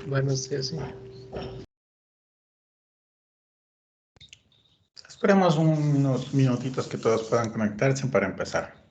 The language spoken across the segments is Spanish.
Buenos días, sí. Esperemos unos minutitos que todos puedan conectarse para empezar.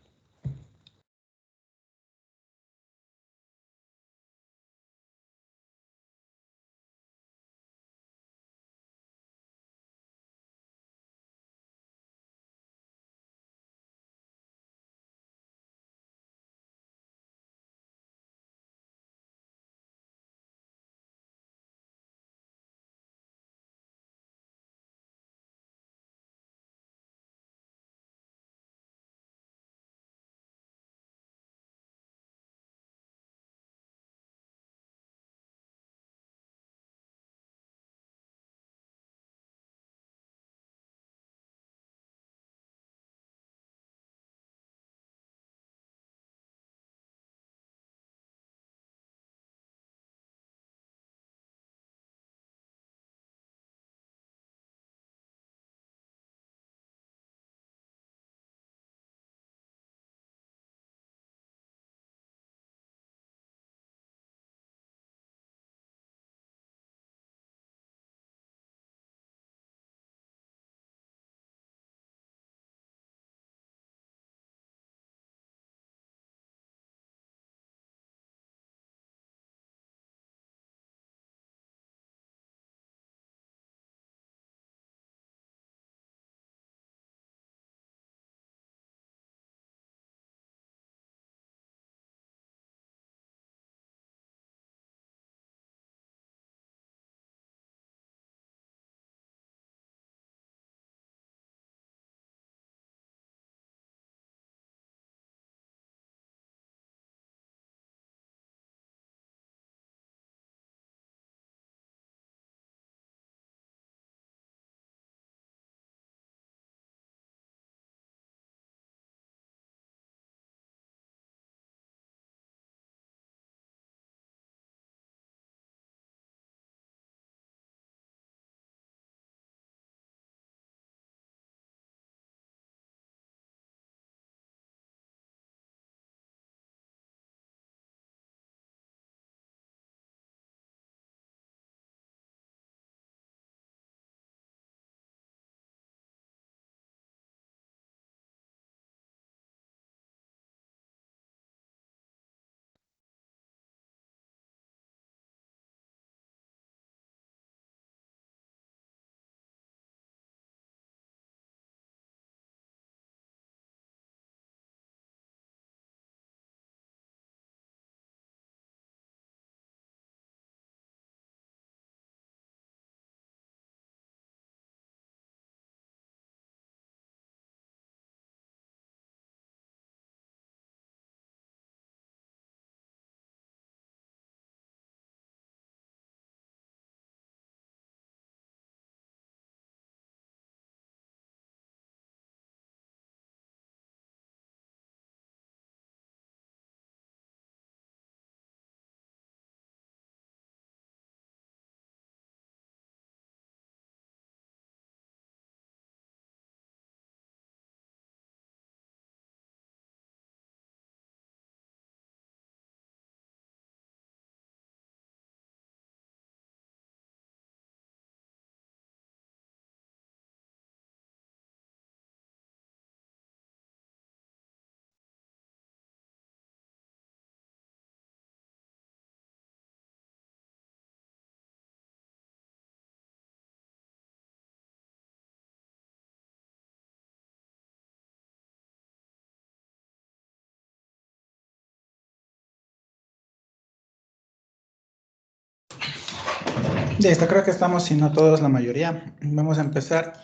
Listo, creo que estamos, si no todos, la mayoría. Vamos a empezar.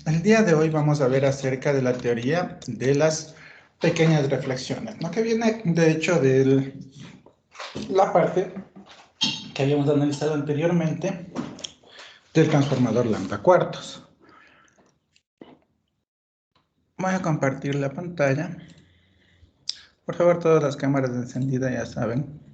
El día de hoy vamos a ver acerca de la teoría de las pequeñas reflexiones, ¿no? Que viene, de hecho, de la parte que habíamos analizado anteriormente del transformador lambda cuartos. Voy a compartir la pantalla. Por favor, todas las cámaras encendidas, ya saben.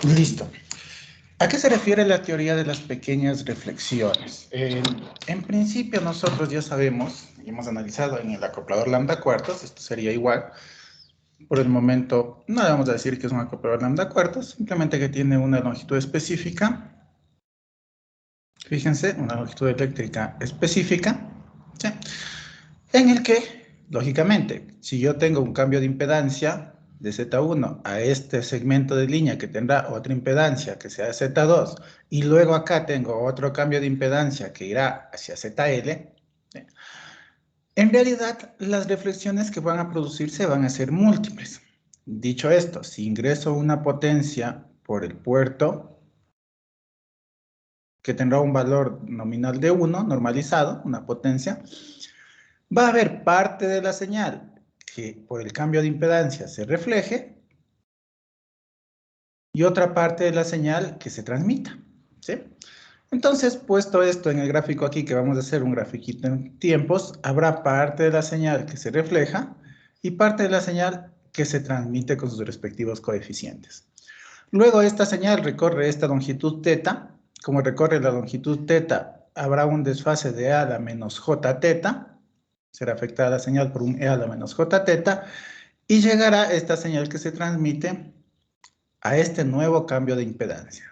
Listo. ¿A qué se refiere la teoría de las pequeñas reflexiones? En principio nosotros ya sabemos, y hemos analizado en el acoplador lambda cuartos, esto sería igual. Por el momento no le vamos a decir que es un acoplador lambda cuartos, simplemente que tiene una longitud específica. Fíjense, una longitud eléctrica específica, ¿sí? En el que, lógicamente, si yo tengo un cambio de impedancia de Z1 a este segmento de línea que tendrá otra impedancia que sea Z2, y luego acá tengo otro cambio de impedancia que irá hacia ZL, ¿sí? En realidad las reflexiones que van a producirse van a ser múltiples. Dicho esto, si ingreso una potencia por el puerto que tendrá un valor nominal de 1, normalizado, una potencia, va a haber parte de la señal que por el cambio de impedancia se refleje y otra parte de la señal que se transmita, ¿sí? Entonces, puesto esto en el gráfico aquí, que vamos a hacer un grafiquito en tiempos, habrá parte de la señal que se refleja y parte de la señal que se transmite con sus respectivos coeficientes. Luego esta señal recorre esta longitud teta. Como recorre la longitud teta, habrá un desfase de a la menos j teta. Será afectada la señal por un e a la menos j teta. Y llegará esta señal que se transmite a este nuevo cambio de impedancia.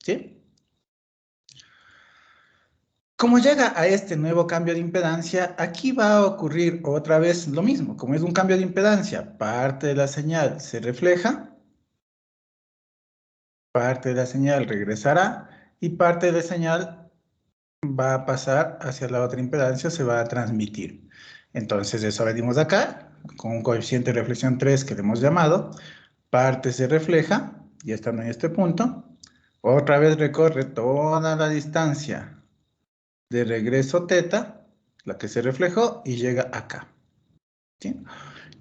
¿Sí? Como llega a este nuevo cambio de impedancia, aquí va a ocurrir otra vez lo mismo. Como es un cambio de impedancia, parte de la señal se refleja, parte de la señal regresará y parte de la señal va a pasar hacia la otra impedancia, se va a transmitir. Entonces, eso venimos acá, con un coeficiente de reflexión 3 que le hemos llamado. Parte se refleja, ya estando en este punto. Otra vez recorre toda la distancia de regreso teta, la que se reflejó, y llega acá, ¿sí?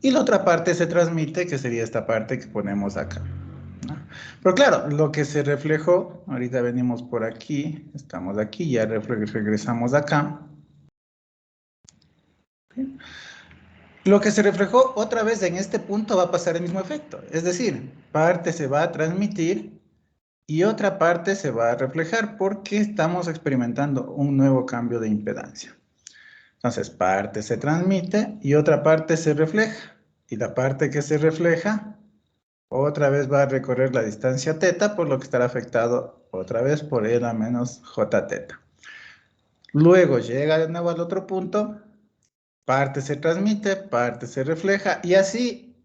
Y la otra parte se transmite, que sería esta parte que ponemos acá, ¿no? Pero claro, lo que se reflejó, ahorita venimos por aquí, estamos aquí, ya regresamos acá. ¿Sí? Lo que se reflejó otra vez en este punto va a pasar el mismo efecto. Es decir, parte se va a transmitir y otra parte se va a reflejar porque estamos experimentando un nuevo cambio de impedancia. Entonces, parte se transmite y otra parte se refleja. Y la parte que se refleja otra vez va a recorrer la distancia teta, por lo que estará afectado otra vez por e a la menos j teta. Luego llega de nuevo al otro punto, parte se transmite, parte se refleja y así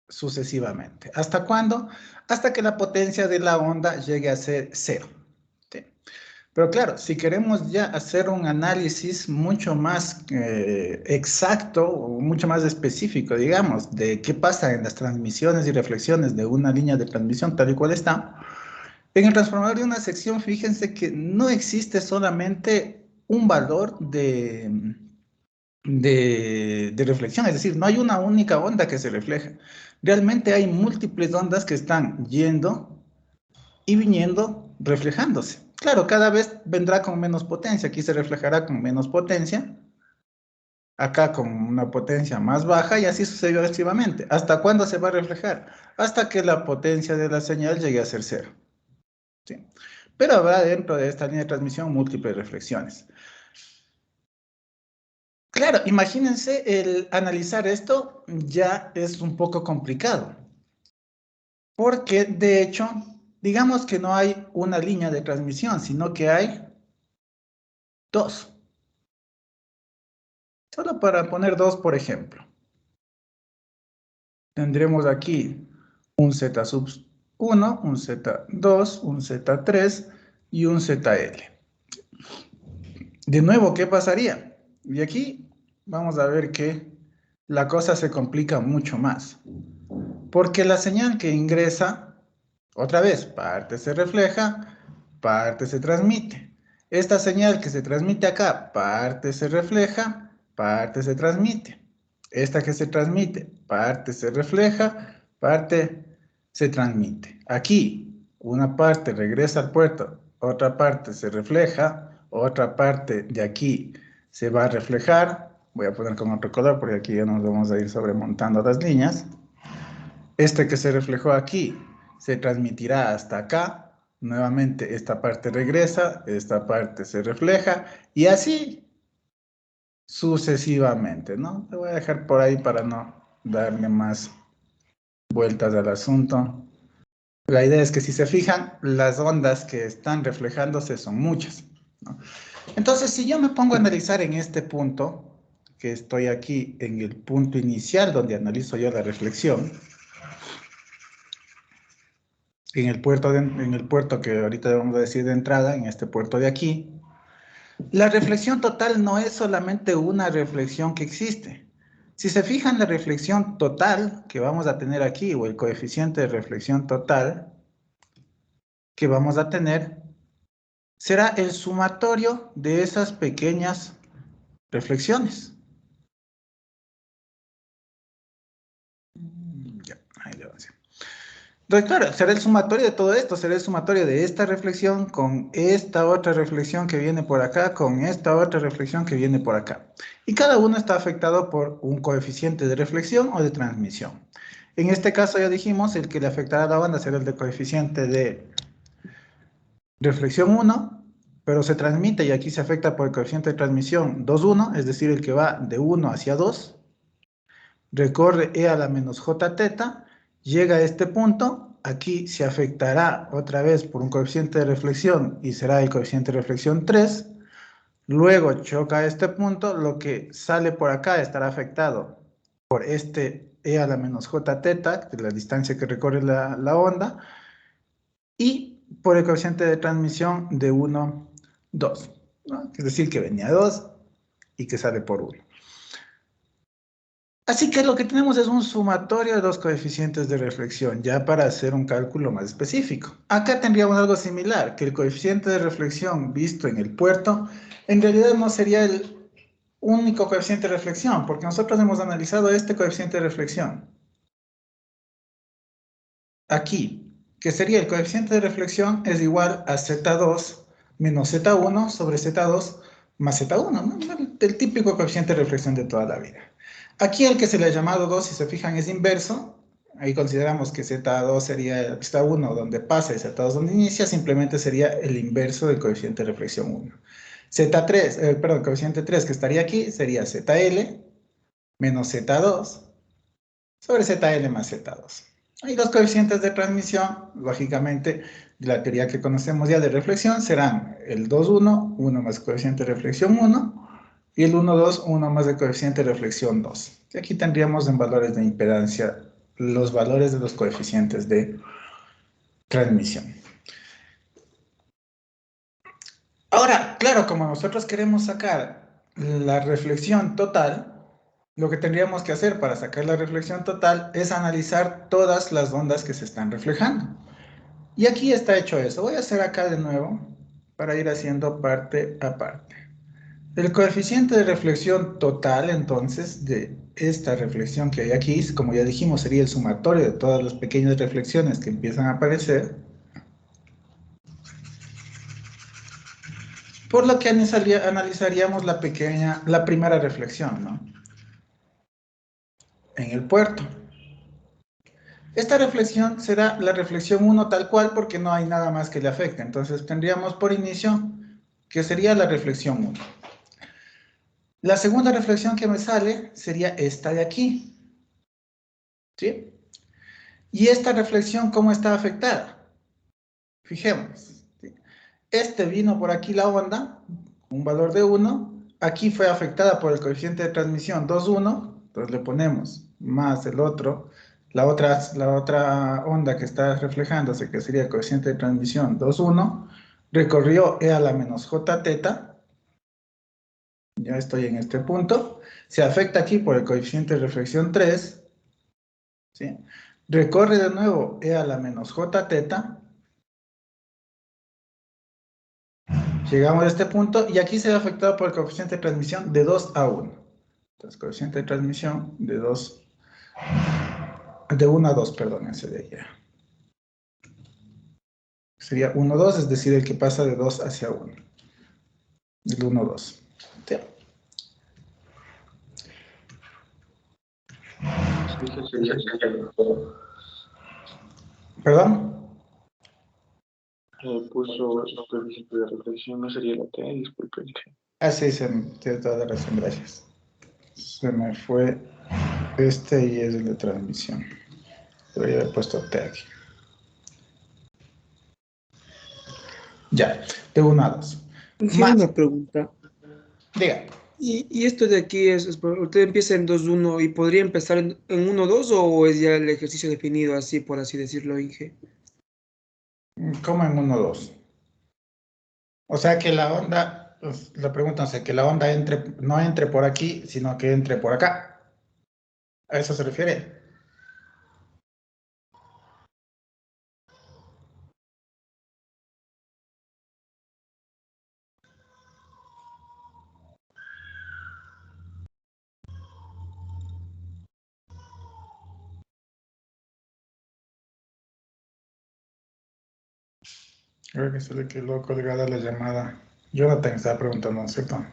sucesivamente. ¿Hasta cuándo? Hasta que la potencia de la onda llegue a ser 0. ¿Sí? Pero claro, si queremos ya hacer un análisis mucho más exacto o mucho más específico, digamos, de qué pasa en las transmisiones y reflexiones de una línea de transmisión tal y cual está, en el transformador de una sección, fíjense que no existe solamente un valor de reflexión, es decir, no hay una única onda que se refleja. Realmente hay múltiples ondas que están yendo y viniendo, reflejándose. Claro, cada vez vendrá con menos potencia, aquí se reflejará con menos potencia, acá con una potencia más baja y así sucesivamente. ¿Hasta cuándo se va a reflejar? Hasta que la potencia de la señal llegue a ser 0. ¿Sí? Pero habrá dentro de esta línea de transmisión múltiples reflexiones. Claro, imagínense, el analizar esto ya es un poco complicado, porque de hecho, digamos que no hay una línea de transmisión, sino que hay dos. Solo para poner dos, por ejemplo. Tendremos aquí un Z sub 1, un Z2, un Z3 y un ZL. De nuevo, ¿qué pasaría? Y aquí vamos a ver que la cosa se complica mucho más. Porque la señal que ingresa, otra vez, parte se refleja, parte se transmite. Esta señal que se transmite acá, parte se refleja, parte se transmite. Esta que se transmite, parte se refleja, parte se transmite. Aquí, una parte regresa al puerto, otra parte se refleja, otra parte de aquí se va a reflejar. Voy a poner con otro color porque aquí ya nos vamos a ir sobremontando las líneas. Este que se reflejó aquí se transmitirá hasta acá. Nuevamente esta parte regresa, esta parte se refleja y así sucesivamente, ¿no? Te voy a dejar por ahí para no darle más vueltas al asunto. La idea es que si se fijan, las ondas que están reflejándose son muchas, ¿no? Entonces, si yo me pongo a analizar en este punto, que estoy aquí en el punto inicial donde analizo yo la reflexión, en el puerto que ahorita vamos a decir de entrada, en este puerto de aquí, la reflexión total no es solamente una reflexión que existe. Si se fijan, la reflexión total que vamos a tener aquí, o el coeficiente de reflexión total que vamos a tener, será el sumatorio de esas pequeñas reflexiones. Ya, ahí le avancé. Entonces, claro, será el sumatorio de todo esto, será el sumatorio de esta reflexión con esta otra reflexión que viene por acá, con esta otra reflexión que viene por acá. Y cada uno está afectado por un coeficiente de reflexión o de transmisión. En este caso ya dijimos, el que le afectará a la onda será el de coeficiente de reflexión 1, pero se transmite y aquí se afecta por el coeficiente de transmisión 2,1, es decir, el que va de 1 hacia 2, recorre E a la menos J teta, llega a este punto, aquí se afectará otra vez por un coeficiente de reflexión y será el coeficiente de reflexión 3, luego choca a este punto, lo que sale por acá estará afectado por este E a la menos J teta, que es la distancia que recorre la onda, y por el coeficiente de transmisión de 1, 2, ¿no? Es decir, que venía 2 y que sale por 1. Así que lo que tenemos es un sumatorio de los coeficientes de reflexión, ya para hacer un cálculo más específico. Acá tendríamos algo similar, que el coeficiente de reflexión visto en el puerto, en realidad no sería el único coeficiente de reflexión, porque nosotros hemos analizado este coeficiente de reflexión. Aquí, que sería el coeficiente de reflexión es igual a Z2 menos Z1 sobre Z2 más Z1, ¿no? El típico coeficiente de reflexión de toda la vida. Aquí el que se le ha llamado 2, si se fijan, es inverso. Ahí consideramos que Z2 sería Z1 donde pasa y Z2 donde inicia, simplemente sería el inverso del coeficiente de reflexión 1. Z3, perdón, coeficiente 3 que estaría aquí sería ZL menos Z2 sobre ZL más Z2. Y los coeficientes de transmisión, lógicamente, de la teoría que conocemos ya de reflexión, serán el 2,1, 1 más coeficiente de reflexión 1, y el 1,2, 1 más el coeficiente de reflexión 2. Y aquí tendríamos en valores de impedancia los valores de los coeficientes de transmisión. Ahora, claro, como nosotros queremos sacar la reflexión total, lo que tendríamos que hacer para sacar la reflexión total es analizar todas las ondas que se están reflejando. Y aquí está hecho eso. Voy a hacer acá de nuevo para ir haciendo parte a parte. El coeficiente de reflexión total, entonces, de esta reflexión que hay aquí, como ya dijimos, sería el sumatorio de todas las pequeñas reflexiones que empiezan a aparecer. Por lo que analizaríamos la primera reflexión, ¿no? En el puerto. Esta reflexión será la reflexión 1 tal cual porque no hay nada más que le afecte. Entonces tendríamos por inicio que sería la reflexión 1. La segunda reflexión que me sale sería esta de aquí. ¿Sí? ¿Y esta reflexión cómo está afectada? Fijémonos. ¿Sí? Este vino por aquí la onda, un valor de 1. Aquí fue afectada por el coeficiente de transmisión 2,1. Entonces le ponemos más el otro. La otra onda que está reflejándose, que sería el coeficiente de transmisión 2,1, recorrió E a la menos J teta. Ya estoy en este punto. Se afecta aquí por el coeficiente de reflexión 3. ¿Sí? Recorre de nuevo E a la menos J teta. Llegamos a este punto y aquí se ve afectado por el coeficiente de transmisión de 2 a 1. Entonces, coeficiente de transmisión de 1 a 2, perdón, ese de allá. Sería 1 a 2, es decir, el que pasa de 2 hacia 1. El 1 a 2. ¿Sí? Eso sería ¿Perdón? Puso coeficiente de reflexión, no sería la T, disculpe. Ah, sí, tiene toda la razón, gracias. Se me fue este y es el de transmisión. Debería haber puesto T aquí. Ya, de 1 a 2. Inge, Más, una pregunta. diga. ¿Y esto de aquí usted empieza en 2-1 y podría empezar en 1-2 o es ya el ejercicio definido así, por así decirlo, Inge? ¿Cómo en 1, 2? O sea que la onda, pues, la pregunta es que la onda no entre por aquí, sino que entre por acá. ¿A eso se refiere? Creo que se le quedó colgada la llamada. Jonathan estaba preguntando, ¿no es cierto?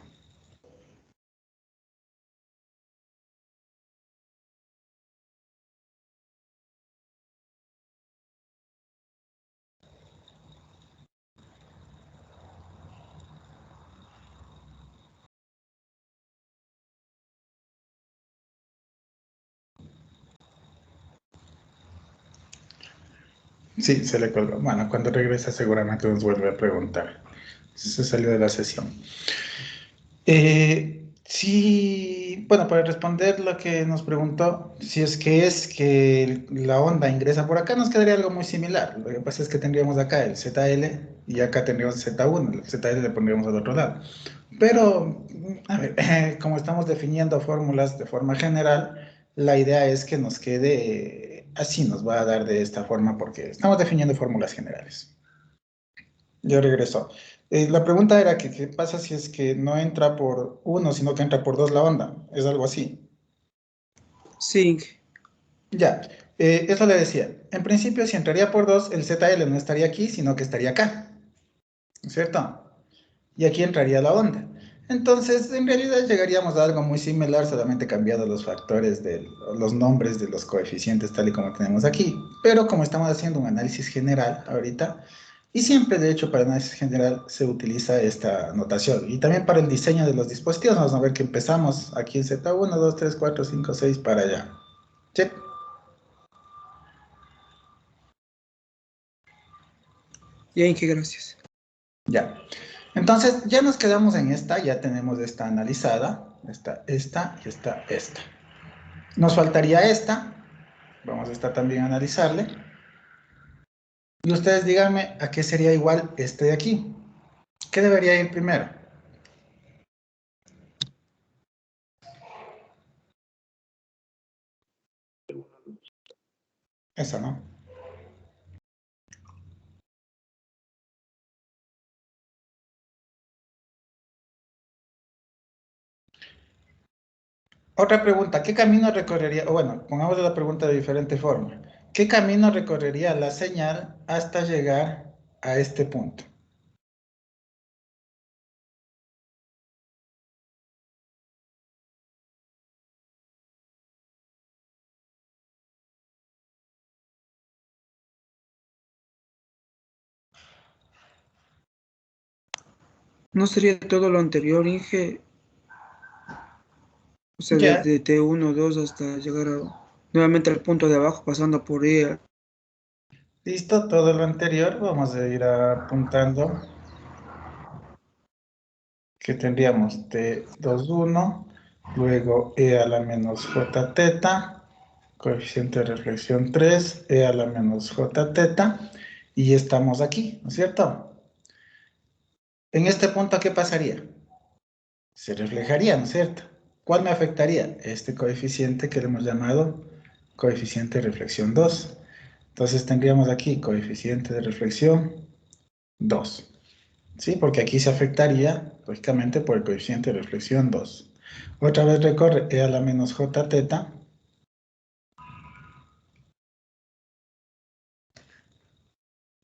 Sí, se le colgó. Bueno, cuando regresa seguramente nos vuelve a preguntar. Se salió de la sesión. Sí, bueno, para responder lo que nos preguntó, si es que la onda ingresa por acá, nos quedaría algo muy similar. Lo que pasa es que tendríamos acá el ZL y acá tendríamos Z1, el ZL le pondríamos al otro lado. Pero, a ver, como estamos definiendo fórmulas de forma general, la idea es que nos quede así, nos va a dar de esta forma porque estamos definiendo fórmulas generales. Ya regresó. La pregunta era que qué pasa si es que no entra por uno, sino que entra por dos la onda. Es algo así. Sí, Inge. Ya, eso le decía. En principio, si entraría por dos, el ZL no estaría aquí, sino que estaría acá. ¿Cierto? Y aquí entraría la onda. Entonces, en realidad llegaríamos a algo muy similar, solamente cambiando los factores los nombres de los coeficientes tal y como tenemos aquí. Pero como estamos haciendo un análisis general ahorita, y siempre de hecho para análisis general se utiliza esta notación. Y también para el diseño de los dispositivos, vamos a ver que empezamos aquí en Z1, 2, 3, 4, 5, 6 para allá. ¿Sí? Ya, Inge, gracias. Ya. Entonces, ya nos quedamos en esta, ya tenemos esta analizada, esta y esta. Nos faltaría esta, vamos a esta también a analizarle. Y ustedes díganme a qué sería igual este de aquí. ¿Qué debería ir primero? Esa, ¿no? Otra pregunta, ¿qué camino recorrería? O bueno, pongamos la pregunta de diferente forma. ¿Qué camino recorrería la señal hasta llegar a este punto? ¿No sería todo lo anterior, Inge? O sea, Ya, desde T1, 2 hasta llegar nuevamente al punto de abajo, pasando por E. listo, todo lo anterior. Vamos a ir apuntando que tendríamos T21, luego E a la menos J teta, coeficiente de reflexión 3, E a la menos J teta, y estamos aquí, ¿no es cierto? En este punto, ¿qué pasaría? Se reflejaría, ¿no es cierto? ¿Cuál me afectaría? Este coeficiente que le hemos llamado coeficiente de reflexión 2. Entonces tendríamos aquí coeficiente de reflexión 2. ¿Sí? Porque aquí se afectaría, lógicamente, por el coeficiente de reflexión 2. Otra vez recorre E a la menos J teta.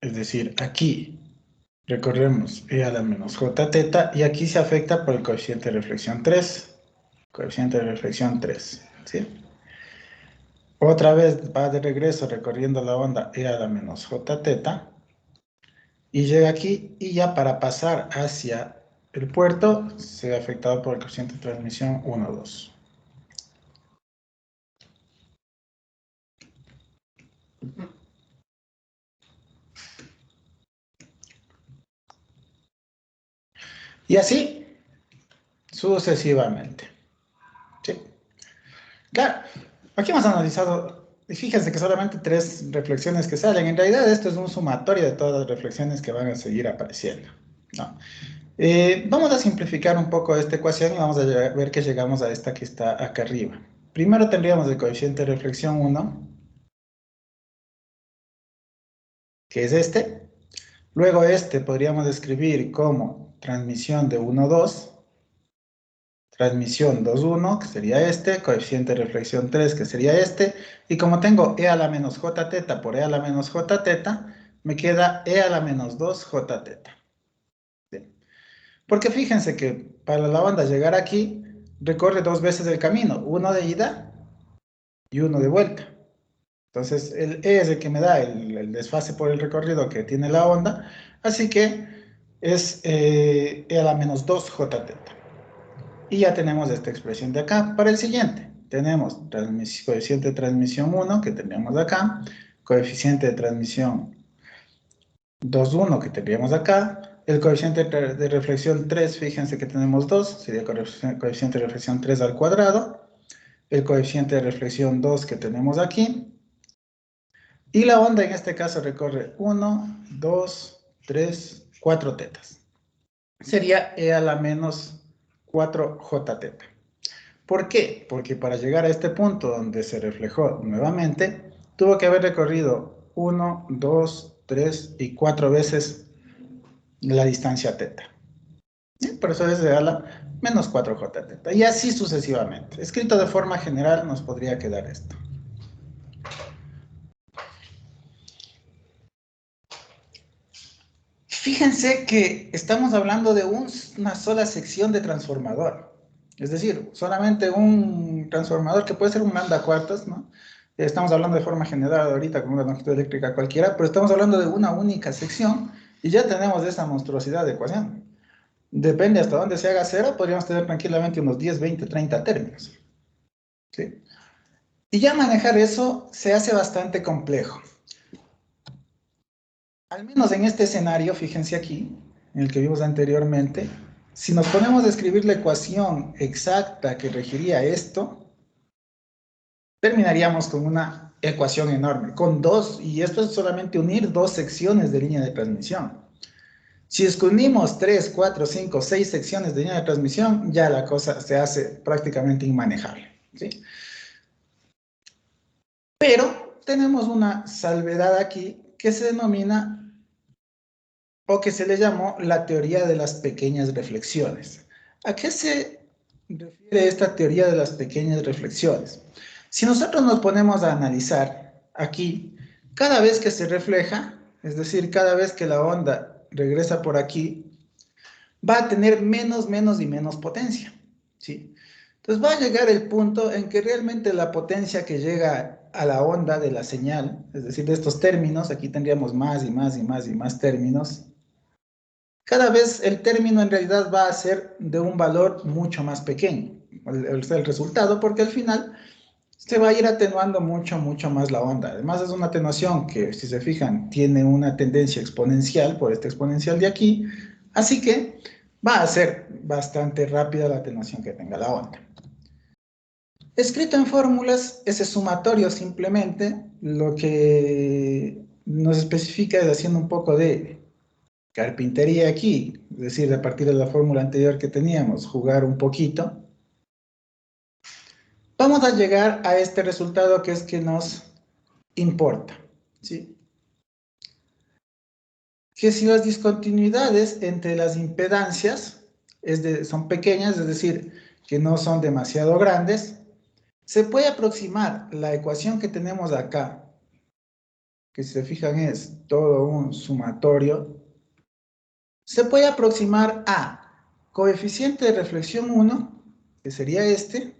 Es decir, aquí recorremos E a la menos J teta y aquí se afecta por el coeficiente de reflexión 3. Coeficiente de reflexión 3. ¿Sí? Otra vez va de regreso recorriendo la onda E a la menos J teta. Y llega aquí y ya para pasar hacia el puerto se ve afectado por el coeficiente de transmisión 1, 2. Y así sucesivamente. ¿Sí? Claro, aquí hemos analizado, y fíjense que solamente 3 reflexiones que salen. En realidad esto es un sumatorio de todas las reflexiones que van a seguir apareciendo, ¿no? Vamos a simplificar un poco esta ecuación y vamos a ver que llegamos a esta que está acá arriba. Primero tendríamos el coeficiente de reflexión 1, que es este. Luego este podríamos escribir como transmisión de 1, 2. Transmisión 2, 1, que sería este, coeficiente de reflexión 3, que sería este, y como tengo e a la menos j teta por e a la menos j teta, me queda e a la menos 2 j teta. ¿Sí? Porque fíjense que para la onda llegar aquí, recorre 2 veces el camino, uno de ida y uno de vuelta. Entonces, el e es el que me da el desfase por el recorrido que tiene la onda, así que es e a la menos 2 j teta. Y ya tenemos esta expresión de acá. Para el siguiente, tenemos coeficiente de transmisión 1, que tendríamos acá, coeficiente de transmisión 2, 1, que tendríamos acá, el coeficiente de reflexión 3, fíjense que tenemos 2, sería coeficiente de reflexión 3 al cuadrado, el coeficiente de reflexión 2 que tenemos aquí, y la onda en este caso recorre 1, 2, 3, 4 tetas. Sería e a la menos 4 j teta. ¿Por qué? Porque para llegar a este punto donde se reflejó nuevamente, tuvo que haber recorrido 1, 2, 3 y 4 veces la distancia teta. ¿Sí? Por eso es de a la menos 4j teta. Y así sucesivamente. Escrito de forma general nos podría quedar esto. Fíjense que estamos hablando de una sola sección de transformador. Es decir, solamente un transformador que puede ser un lambda cuartos, ¿no? Estamos hablando de forma general ahorita con una longitud eléctrica cualquiera, pero estamos hablando de una única sección y ya tenemos esa monstruosidad de ecuación. Depende hasta dónde se haga cero, podríamos tener tranquilamente unos 10, 20, 30 términos. ¿Sí? Y ya manejar eso se hace bastante complejo. Al menos en este escenario, fíjense aquí, en el que vimos anteriormente, si nos ponemos a escribir la ecuación exacta que regiría esto, terminaríamos con una ecuación enorme, con dos, y esto es solamente unir dos secciones de línea de transmisión. Si unimos 3, 4, 5, 6 secciones de línea de transmisión, ya la cosa se hace prácticamente inmanejable, ¿sí? Pero tenemos una salvedad aquí que se denomina o que se le llamó la teoría de las pequeñas reflexiones. ¿A qué se refiere esta teoría de las pequeñas reflexiones? Si nosotros nos ponemos a analizar aquí, cada vez que se refleja, es decir, cada vez que la onda regresa por aquí, va a tener menos, menos y menos potencia, ¿sí? Entonces va a llegar el punto en que realmente la potencia que llega a la onda de la señal, es decir, de estos términos, aquí tendríamos más y más y más y más términos, cada vez el término en realidad va a ser de un valor mucho más pequeño, el resultado, porque al final se va a ir atenuando mucho, mucho más la onda. Además es una atenuación que, si se fijan, tiene una tendencia exponencial por este exponencial de aquí, así que va a ser bastante rápida la atenuación que tenga la onda. Escrito en fórmulas, ese sumatorio simplemente lo que nos especifica es haciendo un poco de carpintería aquí, es decir, a partir de la fórmula anterior que teníamos, jugar un poquito, vamos a llegar a este resultado que es que nos importa, ¿sí? Que si las discontinuidades entre las impedancias son pequeñas, es decir, que no son demasiado grandes, se puede aproximar la ecuación que tenemos acá, que si se fijan es todo un sumatorio, se puede aproximar a coeficiente de reflexión 1, que sería este,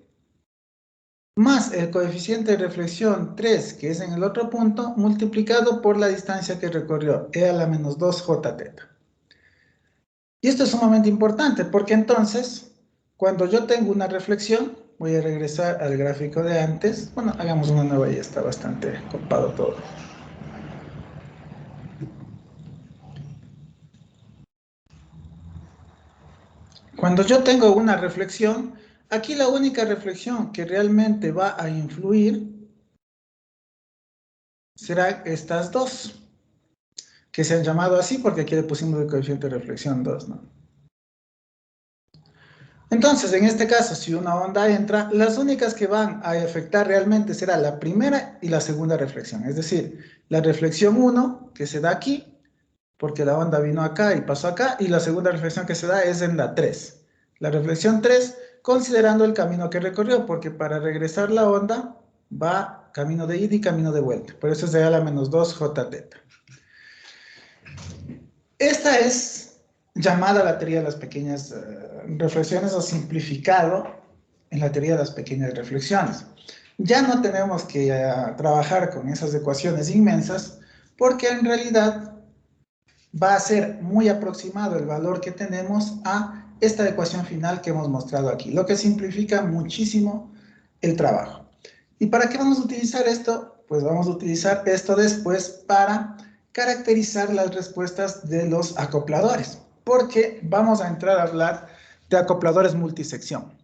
más el coeficiente de reflexión 3, que es en el otro punto, multiplicado por la distancia que recorrió, e a la menos 2j teta. Y esto es sumamente importante, porque entonces, cuando yo tengo una reflexión, voy a regresar al gráfico de antes. Bueno, hagamos una nueva y está bastante copado todo. Cuando yo tengo una reflexión, aquí la única reflexión que realmente va a influir serán estas dos, que se han llamado así porque aquí le pusimos el coeficiente de reflexión 2, ¿no? Entonces, en este caso, si una onda entra, las únicas que van a afectar realmente será la primera y la segunda reflexión. Es decir, la reflexión 1, que se da aquí, porque la onda vino acá y pasó acá, y la segunda reflexión que se da es en la 3. La reflexión 3, considerando el camino que recorrió, porque para regresar la onda va camino de ida y camino de vuelta. Por eso es de a la menos 2j teta. Esta es llamada la teoría de las pequeñas reflexiones o simplificado en la teoría de las pequeñas reflexiones. Ya no tenemos que trabajar con esas ecuaciones inmensas porque en realidad va a ser muy aproximado el valor que tenemos a esta ecuación final que hemos mostrado aquí, lo que simplifica muchísimo el trabajo. ¿Y para qué vamos a utilizar esto? Pues vamos a utilizar esto después para caracterizar las respuestas de los acopladores, porque vamos a entrar a hablar de acopladores multisección.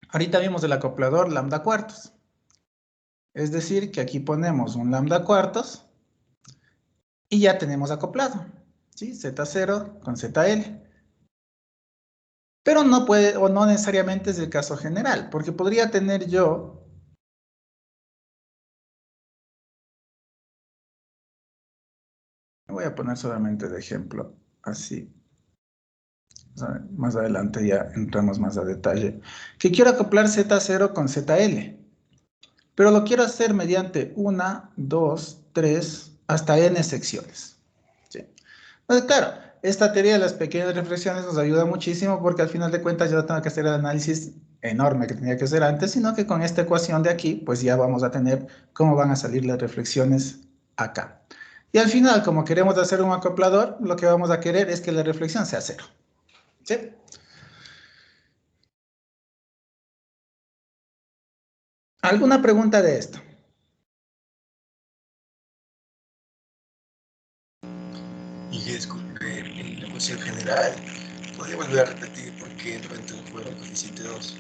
Ahorita vimos el acoplador lambda cuartos, es decir, que aquí ponemos un lambda cuartos y ya tenemos acoplado, ¿sí? Z0 con ZL. Pero no puede, o no necesariamente es el caso general, porque podría tener yo voy a poner solamente de ejemplo, así. O sea, más adelante ya entramos más a detalle. Que quiero acoplar Z0 con ZL, pero lo quiero hacer mediante 1, 2, 3, hasta n secciones. ¿Sí? Entonces, claro, esta teoría de las pequeñas reflexiones nos ayuda muchísimo porque al final de cuentas yo no tengo que hacer el análisis enorme que tenía que hacer antes, sino que con esta ecuación de aquí, pues ya vamos a tener cómo van a salir las reflexiones acá. Y al final, como queremos hacer un acoplador, lo que vamos a querer es que la reflexión sea cero. ¿Sí? ¿Alguna pregunta de esto? Y disculpe, en la ecuación general, ¿podría volver a repetir por qué no entra en juego el coeficiente 2?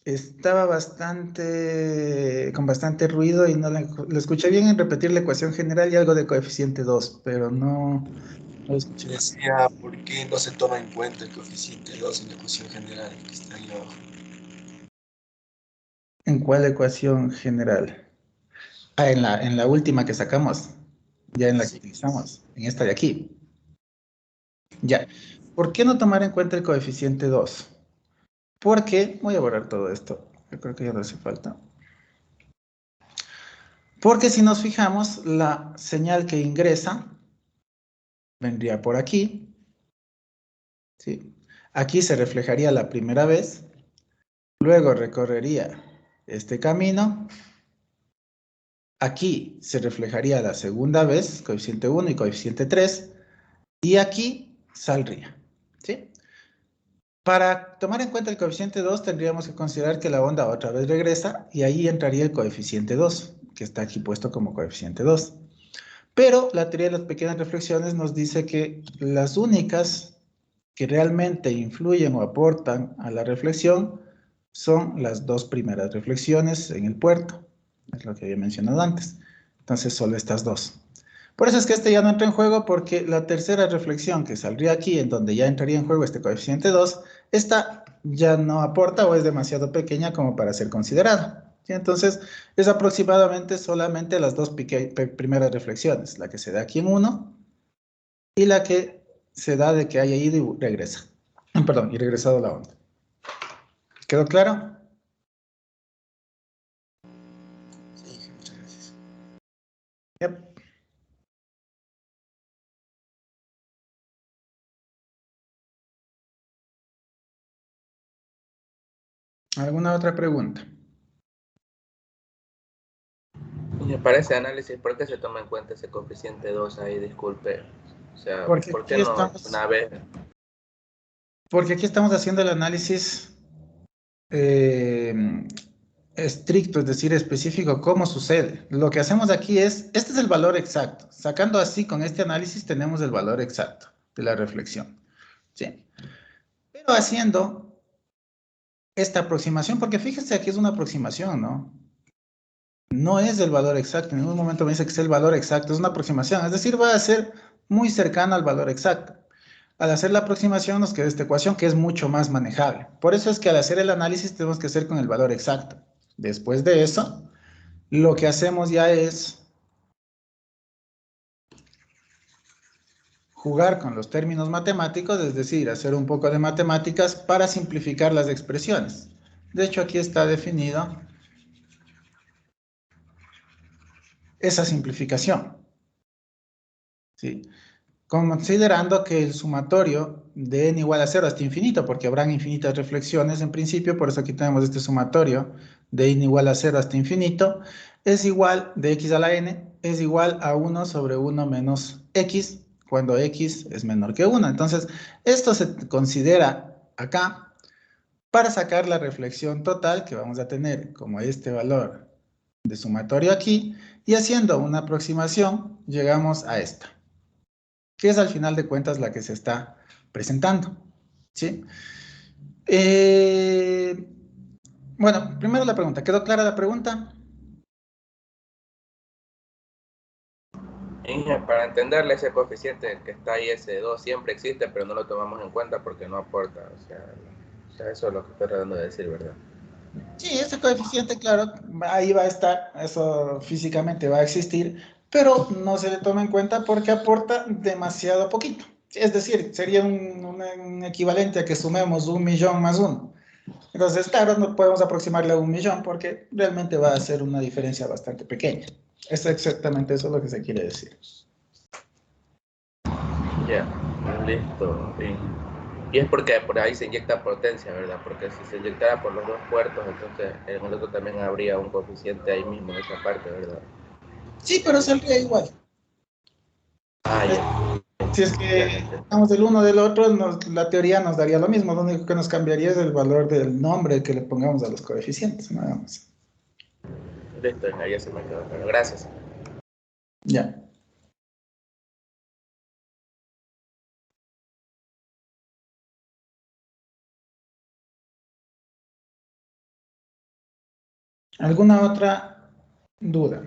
Estaba con bastante ruido y no lo escuché bien en repetir la ecuación general y algo de coeficiente 2, pero no lo escuché bien. Decía, ¿por qué no se toma en cuenta el coeficiente 2 en la ecuación general que está ahí abajo? ¿En cuál ecuación general? Ah, en la última que sacamos, ya en la que Sí. utilizamos, en esta de aquí. Ya. ¿Por qué no tomar en cuenta el coeficiente 2? Porque, voy a borrar todo esto, yo creo que ya no hace falta. Porque si nos fijamos, la señal que ingresa vendría por aquí, ¿sí? Aquí se reflejaría la primera vez, luego recorrería este camino, aquí se reflejaría la segunda vez, coeficiente 1 y coeficiente 3, y aquí saldría, ¿sí? Para tomar en cuenta el coeficiente 2 tendríamos que considerar que la onda otra vez regresa y ahí entraría el coeficiente 2, que está aquí puesto como coeficiente 2. Pero la teoría de las pequeñas reflexiones nos dice que las únicas que realmente influyen o aportan a la reflexión son las dos primeras reflexiones en el puerto, es lo que había mencionado antes. Entonces solo estas dos. Por eso es que este ya no entra en juego porque la tercera reflexión que saldría aquí, en donde ya entraría en juego este coeficiente 2, esta ya no aporta o es demasiado pequeña como para ser considerada. ¿Sí? Entonces es aproximadamente solamente las dos primeras reflexiones, la que se da aquí en 1 y la que se da de que haya ido y regresa. Perdón, y regresado la onda. ¿Quedó claro? Sí, muchas gracias. Yep. ¿Alguna otra pregunta? Y para ese análisis, ¿por qué se toma en cuenta ese coeficiente 2 ahí? Disculpe. O sea, Porque ¿por qué aquí no estamos, una vez? porque aquí estamos haciendo el análisis eh, estricto, es decir, específico, cómo sucede. Lo que hacemos aquí es, este es el valor exacto. Sacando así, con este análisis, tenemos el valor exacto de la reflexión. ¿Sí? Pero haciendo esta aproximación, porque fíjense, aquí es una aproximación, ¿no? No es el valor exacto. En ningún momento me dice que es el valor exacto, es una aproximación. Es decir, va a ser muy cercana al valor exacto. Al hacer la aproximación nos queda esta ecuación que es mucho más manejable. Por eso es que al hacer el análisis tenemos que hacer con el valor exacto. Después de eso, lo que hacemos ya es jugar con los términos matemáticos, es decir, hacer un poco de matemáticas para simplificar las expresiones. De hecho, aquí está definido esa simplificación, ¿sí? Considerando que el sumatorio de n igual a 0 hasta infinito, porque habrán infinitas reflexiones en principio, por eso aquí tenemos este sumatorio de n igual a 0 hasta infinito, es igual, de x a la n, es igual a 1 sobre 1 menos x, cuando x es menor que 1. Entonces, esto se considera acá para sacar la reflexión total que vamos a tener como este valor de sumatorio aquí, y haciendo una aproximación, llegamos a esta, que es al final de cuentas la que se está presentando, ¿sí? Bueno, primero la pregunta. ¿Quedó clara la pregunta? Para entenderle ese coeficiente que está ahí, ese 2 siempre existe, pero no lo tomamos en cuenta porque no aporta. O sea, eso es lo que estoy tratando de decir, ¿verdad? Sí, ese coeficiente, claro, ahí va a estar, eso físicamente va a existir, pero no se le toma en cuenta porque aporta demasiado poquito. Es decir, sería un equivalente a que sumemos 1.000.000 más 1. Entonces, claro, no podemos aproximarle a 1.000.000 porque realmente va a ser una diferencia bastante pequeña. Es exactamente eso lo que se quiere decir. Ya, listo. Y es porque por ahí se inyecta potencia, ¿verdad? Porque si se inyectara por los dos puertos, entonces en el otro también habría un coeficiente ahí mismo, en esa parte, ¿verdad? Sí, pero saldría igual. Ah, ya, Si es ya, que sacamos del uno del otro, la teoría nos daría lo mismo. Lo único que nos cambiaría es el valor del nombre que le pongamos a los coeficientes, nada más. listo, ya se me quedó claro. Gracias. Ya. ¿Alguna otra duda?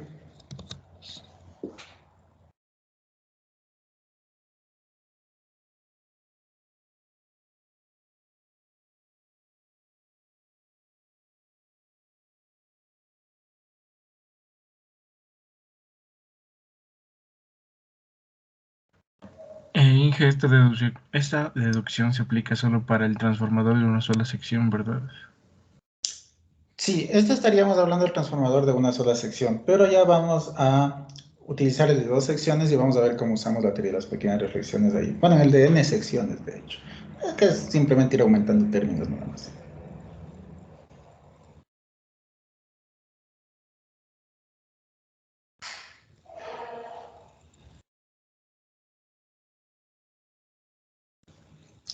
Inge, esta deducción se aplica solo para el transformador de una sola sección, ¿verdad? Sí, esto estaríamos hablando del transformador de una sola sección, pero ya vamos a utilizar el de dos secciones y vamos a ver cómo usamos la teoría de las pequeñas reflexiones ahí. Bueno, el de n secciones, de hecho. Que es simplemente ir aumentando términos nada más.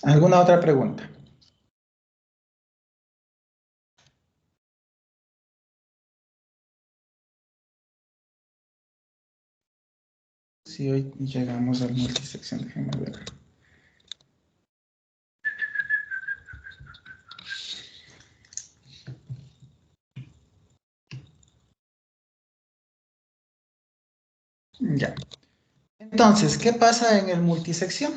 ¿Alguna otra pregunta? Si hoy llegamos al multisección, déjenme ver. Ya. Entonces, ¿qué pasa en el multisección?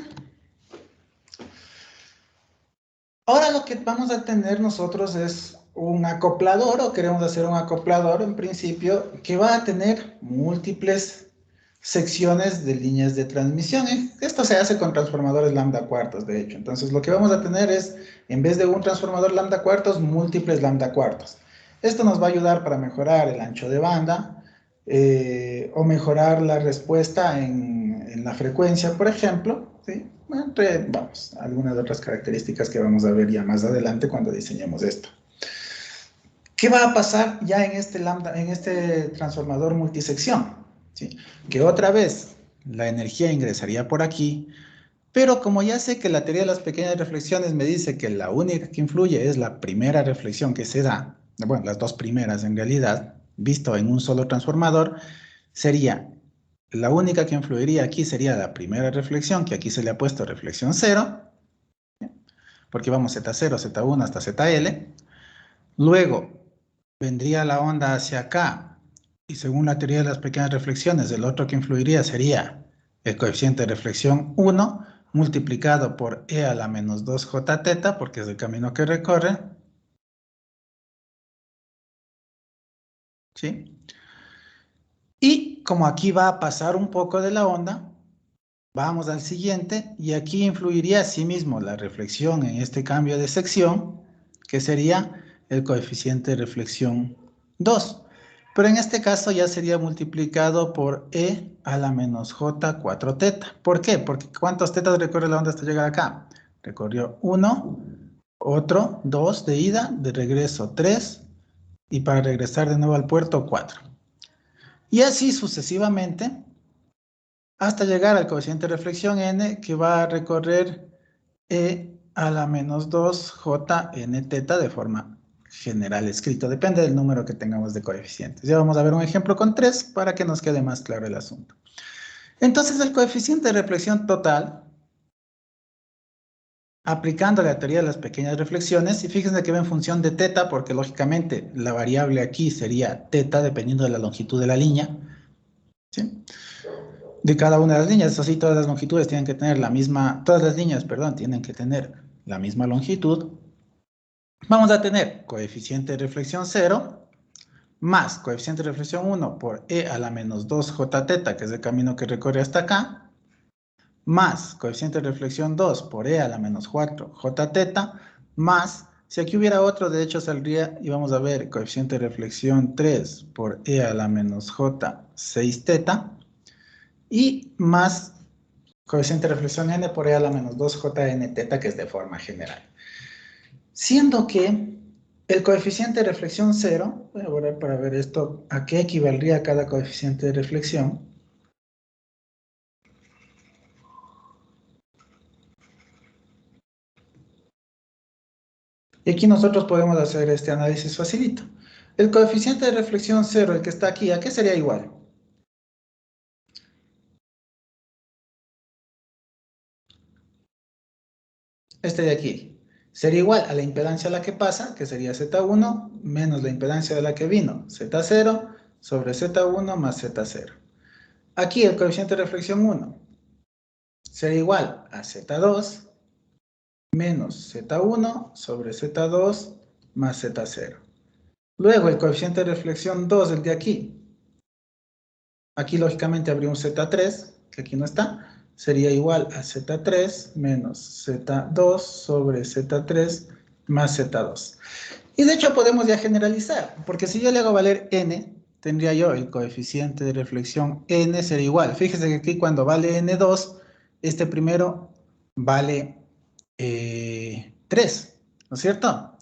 Ahora lo que vamos a tener nosotros es un acoplador, o queremos hacer un acoplador en principio, que va a tener múltiples secciones de líneas de transmisión. Esto se hace con transformadores lambda cuartos, de hecho. Entonces, lo que vamos a tener es, en vez de un transformador lambda cuartos, múltiples lambda cuartos. Esto nos va a ayudar para mejorar el ancho de banda o mejorar la respuesta en la frecuencia, por ejemplo, ¿sí? Entre, vamos, algunas otras características que vamos a ver ya más adelante cuando diseñemos esto. ¿Qué va a pasar ya en este lambda, en este transformador multisección? ¿Sí? Que otra vez la energía ingresaría por aquí, pero como ya sé que la teoría de las pequeñas reflexiones me dice que la única que influye es la primera reflexión que se da, bueno, las dos primeras en realidad, visto en un solo transformador, sería la única que influiría aquí sería la primera reflexión, que aquí se le ha puesto reflexión 0, porque vamos Z0, Z1 hasta ZL. Luego vendría la onda hacia acá, y según la teoría de las pequeñas reflexiones, el otro que influiría sería el coeficiente de reflexión 1 multiplicado por E a la menos 2J teta, porque es el camino que recorre. ¿Sí? Y como aquí va a pasar un poco de la onda, vamos al siguiente, y aquí influiría asimismo la reflexión en este cambio de sección, que sería el coeficiente de reflexión 2. Pero en este caso ya sería multiplicado por E a la menos J 4 teta. ¿Por qué? Porque ¿cuántos tetas recorre la onda hasta llegar acá? Recorrió 1, otro, 2 de ida, de regreso 3, y para regresar de nuevo al puerto 4. Y así sucesivamente, hasta llegar al coeficiente de reflexión n, que va a recorrer E a la menos 2J n teta de forma general escrito. Depende del número que tengamos de coeficientes. Ya vamos a ver un ejemplo con 3 para que nos quede más claro el asunto. Entonces, el coeficiente de reflexión total, aplicando la teoría de las pequeñas reflexiones, y fíjense que va en función de teta, porque lógicamente la variable aquí sería teta, dependiendo de la longitud de la línea, ¿sí? De cada una de las líneas. Así todas las longitudes tienen que tener la misma, todas las líneas, perdón, tienen que tener la misma longitud. Vamos a tener coeficiente de reflexión 0 más coeficiente de reflexión 1 por E a la menos 2J teta, que es el camino que recorre hasta acá, más coeficiente de reflexión 2 por E a la menos 4J teta, más, si aquí hubiera otro, de hecho saldría, y vamos a ver, coeficiente de reflexión 3 por E a la menos J 6 teta, y más coeficiente de reflexión n por E a la menos 2jn teta, que es de forma general. Siendo que el coeficiente de reflexión 0, voy a borrar para ver esto, ¿a qué equivaldría cada coeficiente de reflexión? Y aquí nosotros podemos hacer este análisis facilito. El coeficiente de reflexión 0, el que está aquí, ¿a qué sería igual? Este de aquí. Sería igual a la impedancia a la que pasa, que sería Z1, menos la impedancia de la que vino, Z0, sobre Z1 más Z0. Aquí el coeficiente de reflexión 1 será igual a Z2 menos Z1 sobre Z2 más Z0. Luego el coeficiente de reflexión 2, el de aquí. Aquí lógicamente habría un Z3, que aquí no está. Sería igual a Z3 menos Z2 sobre Z3 más Z2. Y de hecho podemos ya generalizar, porque si yo le hago valer n, tendría yo el coeficiente de reflexión n sería igual. Fíjese que aquí cuando vale n2, este primero vale 3, ¿no es cierto?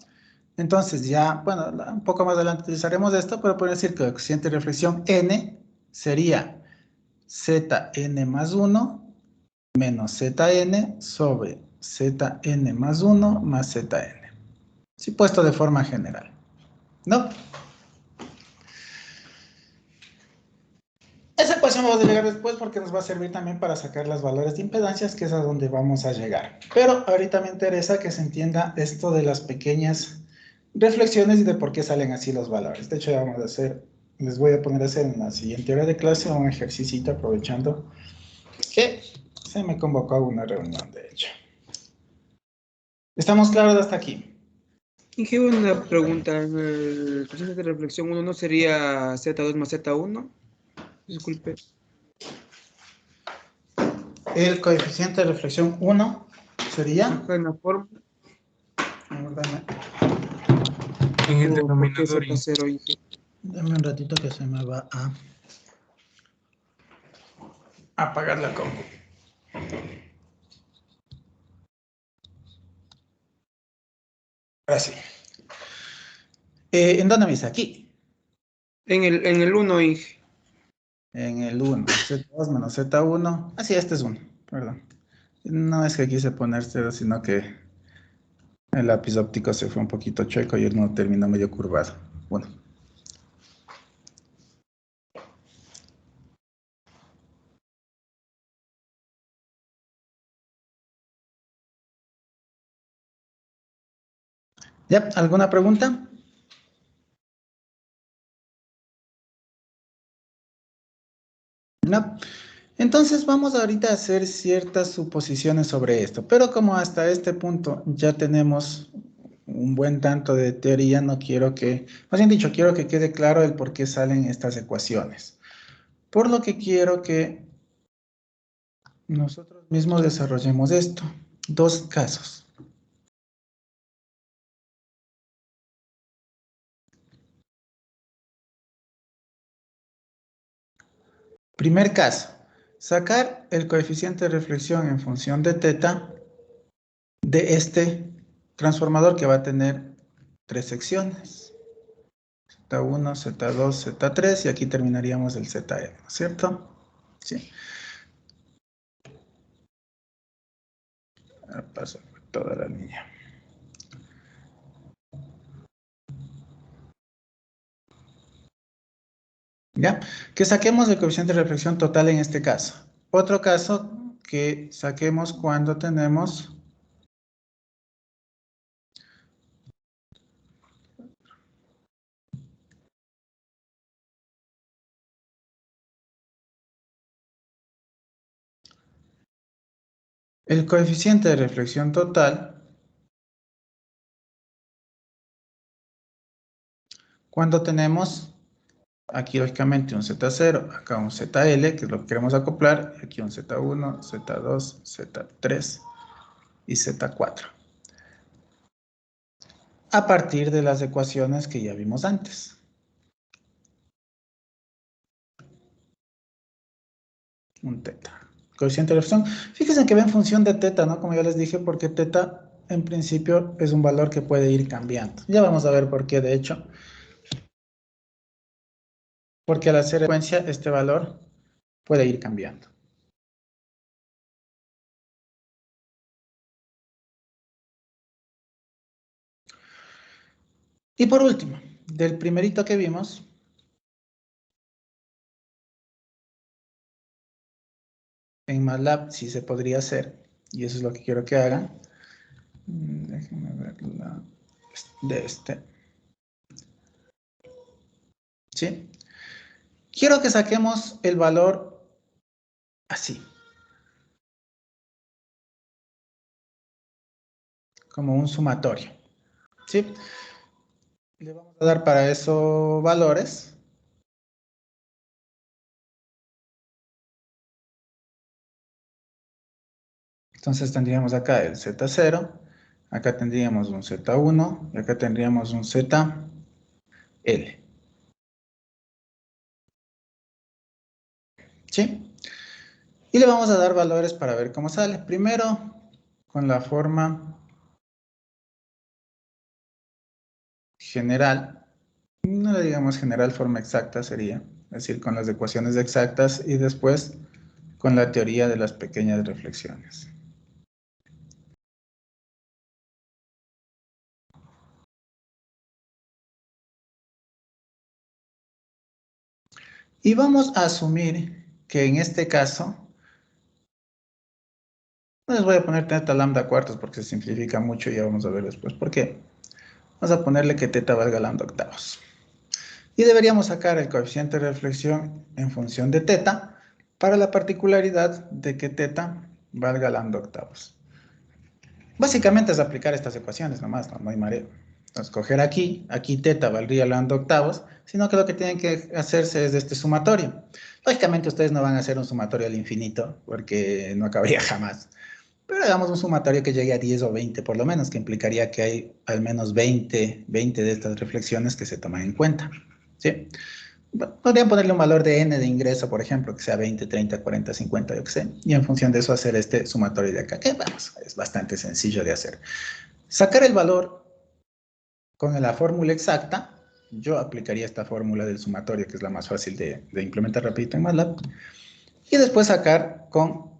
Entonces ya, bueno, un poco más adelante utilizaremos esto, pero podemos decir que el coeficiente de reflexión n sería Zn más 1 menos Zn sobre Zn más 1 más Zn. Sí, puesto de forma general, ¿no? Esa ecuación vamos a llegar después porque nos va a servir también para sacar los valores de impedancias, que es a donde vamos a llegar. Pero ahorita me interesa que se entienda esto de las pequeñas reflexiones y de por qué salen así los valores. De hecho, ya vamos a hacer, les voy a poner a hacer en la siguiente hora de clase un ejercicio aprovechando que se me convocó a una reunión, de hecho. ¿Estamos claros hasta aquí? Y qué buena pregunta. El coeficiente de reflexión 1 no sería Z2 más Z1. Disculpe. El coeficiente de reflexión 1 sería... Acá en la forma. En el ¿O por qué denominador. Z0, dije? Dame un ratito que se me va a apagar la compu. Ahora sí. ¿En dónde me dice? Aquí. En el 1, Inge. En el 1. Z2 menos Z1. Ah, sí, este es 1. Perdón. No es que quise poner 0, sino que el lápiz óptico se fue un poquito chueco y el 1 terminó medio curvado. Bueno. ¿Ya? ¿Alguna pregunta? No. Entonces vamos ahorita a hacer ciertas suposiciones sobre esto, pero como hasta este punto ya tenemos un buen tanto de teoría, no quiero que, más bien dicho, quiero que quede claro el por qué salen estas ecuaciones. Por lo que quiero que nosotros mismos desarrollemos esto. Dos casos. Primer caso, sacar el coeficiente de reflexión en función de teta de este transformador que va a tener tres secciones. Z1, Z2, Z3 y aquí terminaríamos el ZL, ¿no es cierto? Sí. Ahora paso por toda la línea. ¿Ya? Que saquemos el coeficiente de reflexión total en este caso. Otro caso que saquemos cuando tenemos el coeficiente de reflexión total cuando tenemos aquí lógicamente un Z0, acá un ZL, que es lo que queremos acoplar, y aquí un Z1, Z2, Z3 y Z4. A partir de las ecuaciones que ya vimos antes. Un teta. Coeficiente de reflexión. Fíjense que va en función de teta, ¿no? Como ya les dije, porque teta en principio es un valor que puede ir cambiando. Ya vamos a ver por qué, de hecho. Porque al hacer frecuencia, este valor puede ir cambiando. Y por último, del primerito que vimos, en MATLAB sí se podría hacer, y eso es lo que quiero que hagan. Déjenme ver de este. ¿Sí? Quiero que saquemos el valor así. Como un sumatorio. ¿Sí? Le vamos a dar para eso valores. Entonces tendríamos acá el Z0, acá tendríamos un Z1 y acá tendríamos un ZL. ¿Sí? Y le vamos a dar valores para ver cómo sale. Primero, con la forma general, no le digamos general, forma exacta sería, es decir, con las ecuaciones exactas y después con la teoría de las pequeñas reflexiones. Y vamos a asumir que en este caso, no les voy a poner teta lambda cuartos porque se simplifica mucho y ya vamos a ver después por qué. Vamos a ponerle que teta valga lambda octavos. Y deberíamos sacar el coeficiente de reflexión en función de teta para la particularidad de que teta valga lambda octavos. Básicamente es aplicar estas ecuaciones nomás, no hay mareo. Entonces, coger aquí teta valdría lambda octavos, sino que lo que tienen que hacerse es de este sumatorio. Lógicamente ustedes no van a hacer un sumatorio al infinito, porque no acabaría jamás. Pero hagamos un sumatorio que llegue a 10 o 20 por lo menos, que implicaría que hay al menos 20 de estas reflexiones que se toman en cuenta. ¿Sí? Podrían ponerle un valor de n de ingreso, por ejemplo, que sea 20, 30, 40, 50, yo qué sé, y en función de eso hacer este sumatorio de acá, que vamos, es bastante sencillo de hacer. Sacar el valor con la fórmula exacta yo aplicaría esta fórmula del sumatorio, que es la más fácil de implementar rapidito en MATLAB, y después sacar con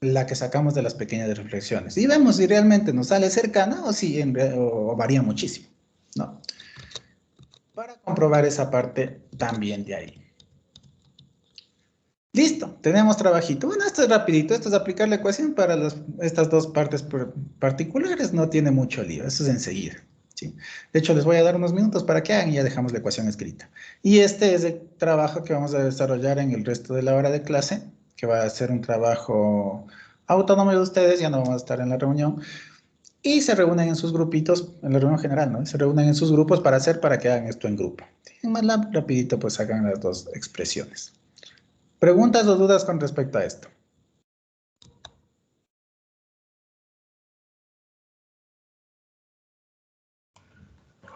la que sacamos de las pequeñas reflexiones. Y vemos si realmente nos sale cercana o si o varía muchísimo, ¿no? Para comprobar esa parte también de ahí. Listo, tenemos trabajito. Bueno, esto es rapidito, esto es aplicar la ecuación para estas dos partes particulares, no tiene mucho lío, eso es enseguida. ¿Sí? De hecho, les voy a dar unos minutos para que hagan y ya dejamos la ecuación escrita. Y este es el trabajo que vamos a desarrollar en el resto de la hora de clase, que va a ser un trabajo autónomo de ustedes, ya no vamos a estar en la reunión. Y se reúnen en sus grupitos, en la reunión general, ¿no? Se reúnen en sus grupos para que hagan esto en grupo. En MATLAB, rapidito, pues hagan las dos expresiones. ¿Preguntas o dudas con respecto a esto?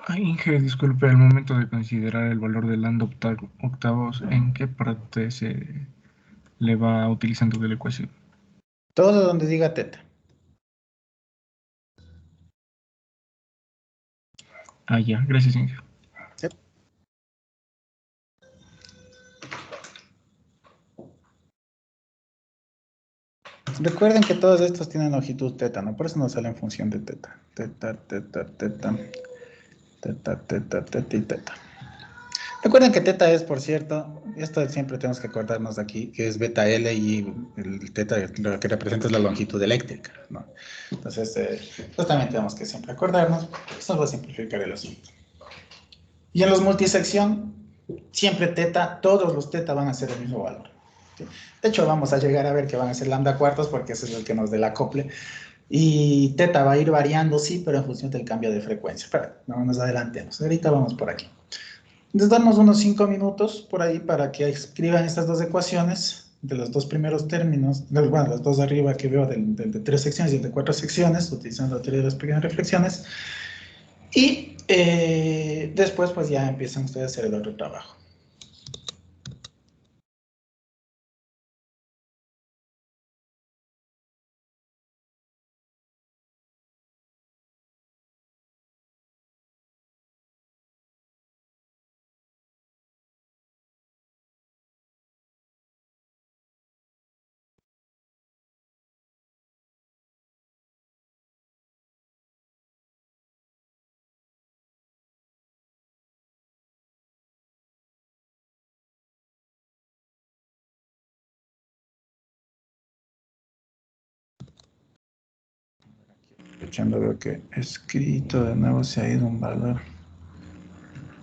Inge, disculpe, al momento de considerar el valor de lambda octavos, ¿en qué parte se le va utilizando de la ecuación? Todo donde diga teta. Ya, gracias, Inge. ¿Sí? Recuerden que todos estos tienen longitud teta, ¿no? Por eso nos sale en función de teta. Teta, teta, teta. Teta, teta, teta y teta. Recuerden que teta es, por cierto, esto siempre tenemos que acordarnos de aquí, que es beta L y el teta lo que representa es la longitud eléctrica, ¿no? Entonces, pues también tenemos que siempre acordarnos, eso va a simplificar el asunto. Y en los multisección, siempre teta, todos los teta van a ser el mismo valor. ¿Sí? De hecho, vamos a llegar a ver que van a ser lambda cuartos porque ese es el que nos dé el acople. Y teta va a ir variando, sí, pero en función del cambio de frecuencia. Pero no nos adelantemos. Ahorita vamos por aquí. Les damos unos 5 minutos por ahí para que escriban estas dos ecuaciones de los dos primeros términos, bueno, los dos de arriba que veo del de 3 secciones y el de 4 secciones, utilizando la teoría de las pequeñas reflexiones. Y después pues ya empiezan ustedes a hacer el otro trabajo. Echando veo que escrito de nuevo se ha ido un valor.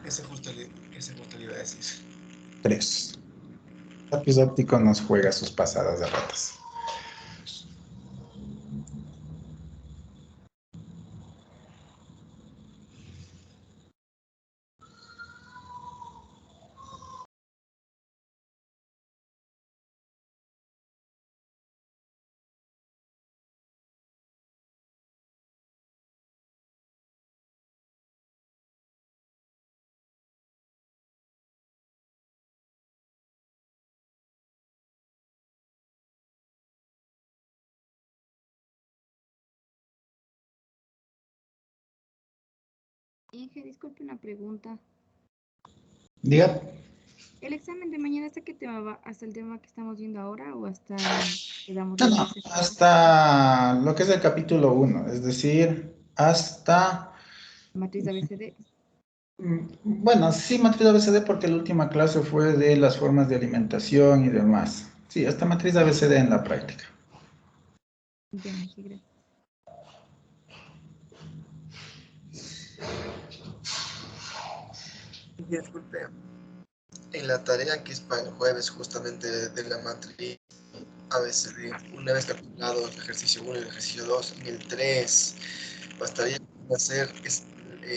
Ese justo le iba a decir. 3. Lápiz óptico nos juega sus pasadas de ratas. Inge, disculpe una pregunta. Diga. ¿El examen de mañana hasta qué tema va? ¿Hasta el tema que estamos viendo ahora o hasta quedamos No, no, hasta lo que es el capítulo 1, es decir, hasta... matriz ABCD? Bueno, sí, matriz ABCD porque la última clase fue de las formas de alimentación y demás. Sí, hasta matriz ABCD en la práctica. Ya, Inge, gracias. Disculpe, en la tarea que es para el jueves justamente de la matriz ABCD, una vez calculado el ejercicio 1 y el ejercicio 2, en el 3 bastaría hacer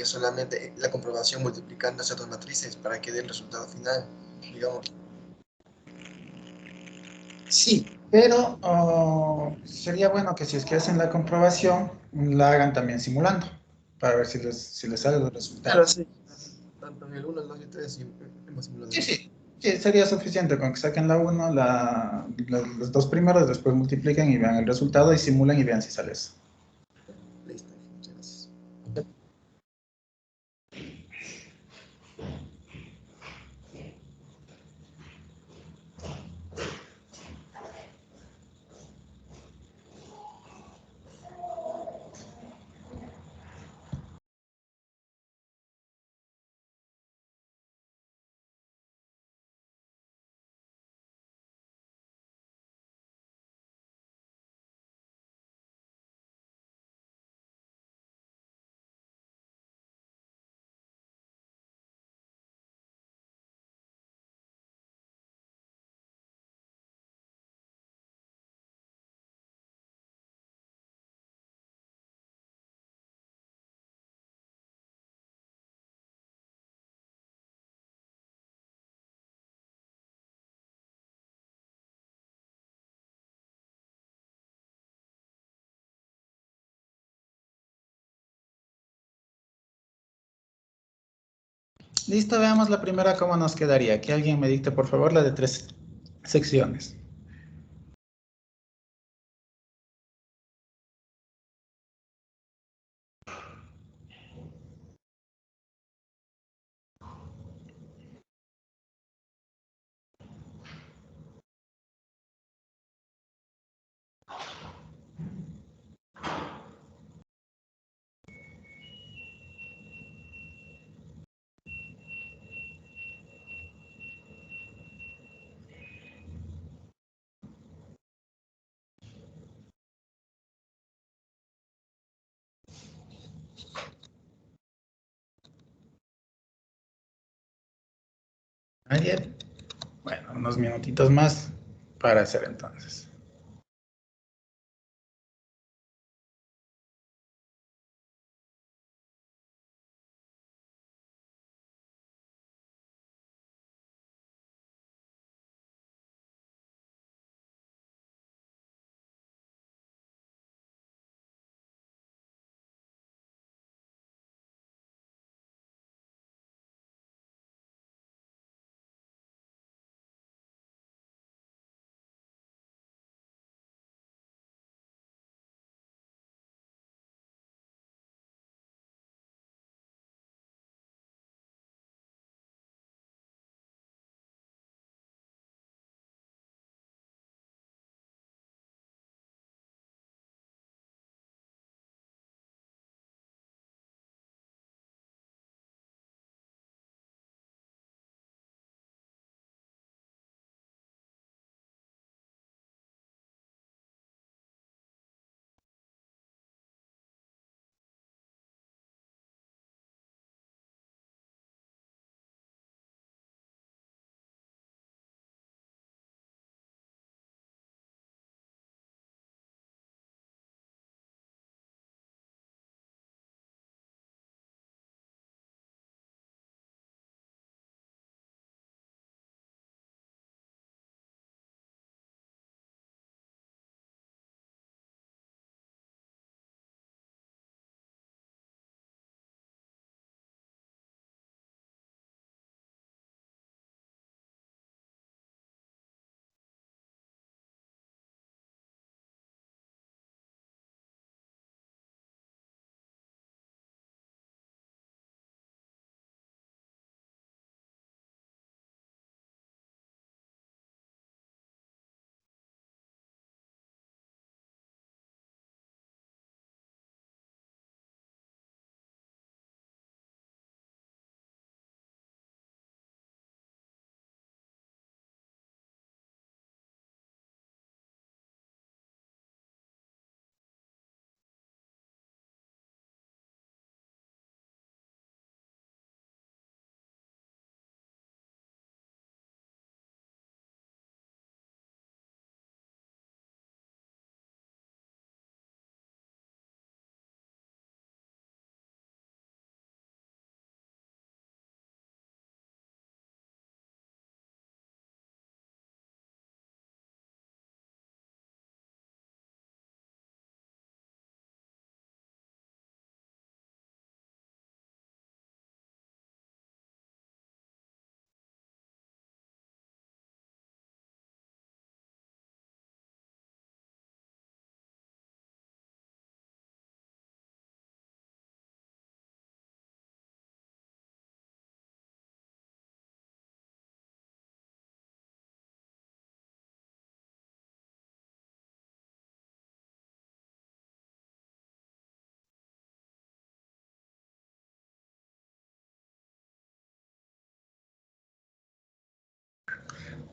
solamente la comprobación multiplicando esas dos matrices para que dé el resultado final, digamos. Sí, pero sería bueno que si es que hacen la comprobación, la hagan también simulando, para ver si les sale los resultados. Claro, sí. Tanto en el 1, el 2 y el 3 hemos simulado. Sí, sería suficiente con que saquen la 1, los dos primeros, después multipliquen y vean el resultado y simulen y vean si sale eso. Listo, muchas gracias. Listo, veamos la primera cómo nos quedaría. Que alguien me dicte, por favor, la de 3 secciones. ¿Nadie? Bueno, unos minutitos más para hacer entonces.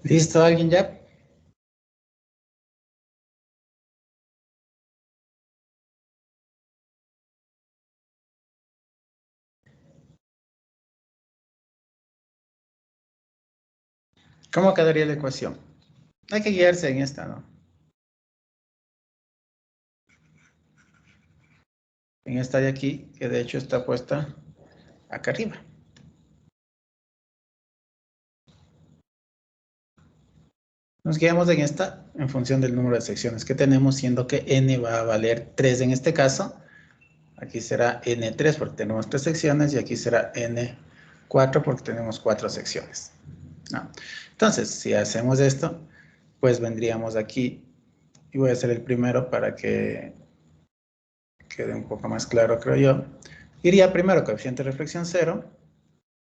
¿Listo? ¿Alguien ya? ¿Cómo quedaría la ecuación? Hay que guiarse en esta, ¿no? En esta de aquí, que de hecho está puesta acá arriba. Nos guiamos en esta en función del número de secciones que tenemos, siendo que n va a valer 3 en este caso. Aquí será n3 porque tenemos 3 secciones y aquí será n 4 porque tenemos 4 secciones, ¿no? Entonces, si hacemos esto, pues vendríamos aquí, y voy a hacer el primero para que quede un poco más claro, creo yo. Iría primero coeficiente de reflexión 0,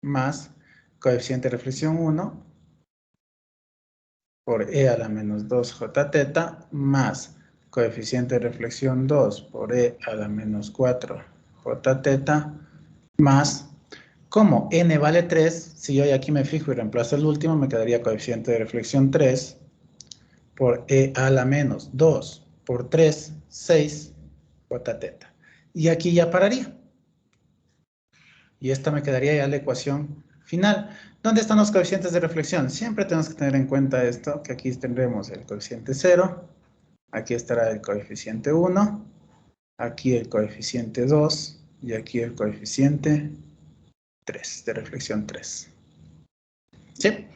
más coeficiente de reflexión 1, por e a la menos 2 j teta, más coeficiente de reflexión 2 por e a la menos 4 j teta, más, como n vale 3, si yo aquí me fijo y reemplazo el último, me quedaría coeficiente de reflexión 3 por e a la menos 2 por 3, 6 j teta. Y aquí ya pararía. Y esta me quedaría ya la ecuación final. ¿Dónde están los coeficientes de reflexión? Siempre tenemos que tener en cuenta esto, que aquí tendremos el coeficiente 0, aquí estará el coeficiente 1, aquí el coeficiente 2 y aquí el coeficiente 3, de reflexión 3. ¿Sí?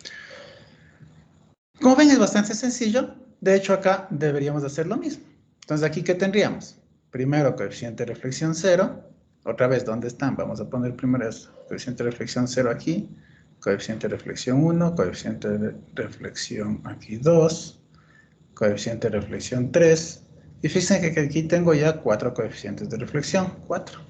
Como ven, es bastante sencillo. De hecho, acá deberíamos hacer lo mismo. Entonces, ¿aquí qué tendríamos? Primero, coeficiente de reflexión 0. Otra vez, ¿dónde están? Vamos a poner primero esto. Coeficiente de reflexión 0 aquí. Coeficiente de reflexión 1. Coeficiente de reflexión aquí 2. Coeficiente de reflexión 3. Y fíjense que aquí tengo ya 4 coeficientes de reflexión. 4.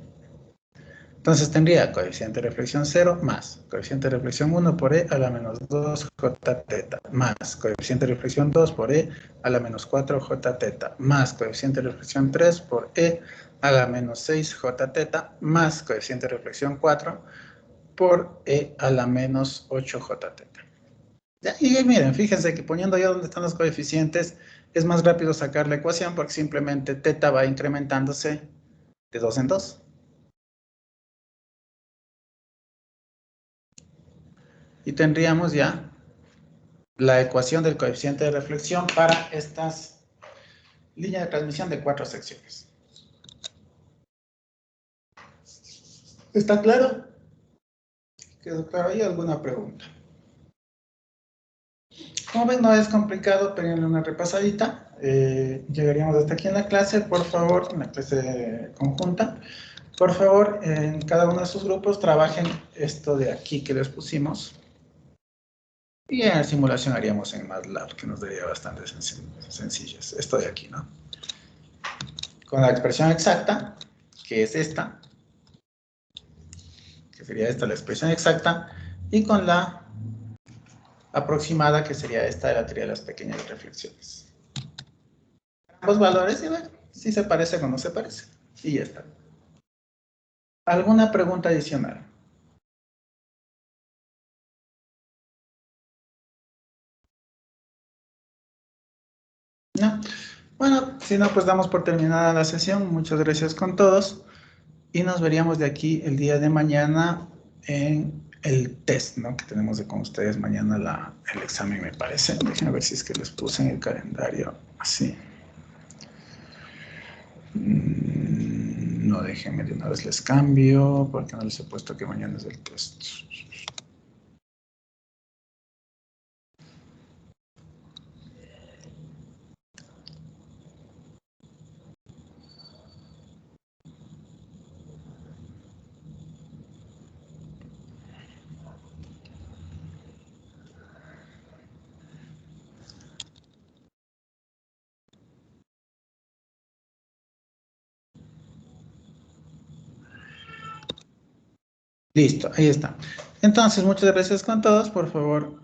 Entonces tendría coeficiente de reflexión 0 más coeficiente de reflexión 1 por e a la menos 2 j teta más coeficiente de reflexión 2 por e a la menos 4 j teta más coeficiente de reflexión 3 por e a la menos 6 j teta más coeficiente de reflexión 4 por e a la menos 8 j teta. Y miren, fíjense que poniendo ya donde están los coeficientes es más rápido sacar la ecuación porque simplemente teta va incrementándose de 2 en 2. Y tendríamos ya la ecuación del coeficiente de reflexión para estas líneas de transmisión de 4 secciones. ¿Está claro? ¿Quedó claro? ¿Hay alguna pregunta? Como ven, no es complicado, peguenle una repasadita. Llegaríamos hasta aquí en la clase, por favor, en la clase conjunta. Por favor, en cada uno de sus grupos trabajen esto de aquí que les pusimos. Y en la simulación haríamos en MATLAB, que nos daría bastante sencillas. Esto de aquí, ¿no? Con la expresión exacta, que es esta, que sería esta la expresión exacta, y con la aproximada, que sería esta de la teoría de las pequeñas reflexiones. Ambos valores, y bueno, si se parece o no se parece. Y ya está. ¿Alguna pregunta adicional? ¿No? Bueno, si no, pues damos por terminada la sesión. Muchas gracias con todos. Y nos veríamos de aquí el día de mañana en el test, ¿no? Que tenemos con ustedes mañana el examen, me parece. Déjenme ver si es que les puse en el calendario así. No, déjenme de una vez les cambio, porque no les he puesto que mañana es el test. Listo, ahí está. Entonces, muchas gracias con todos. Por favor,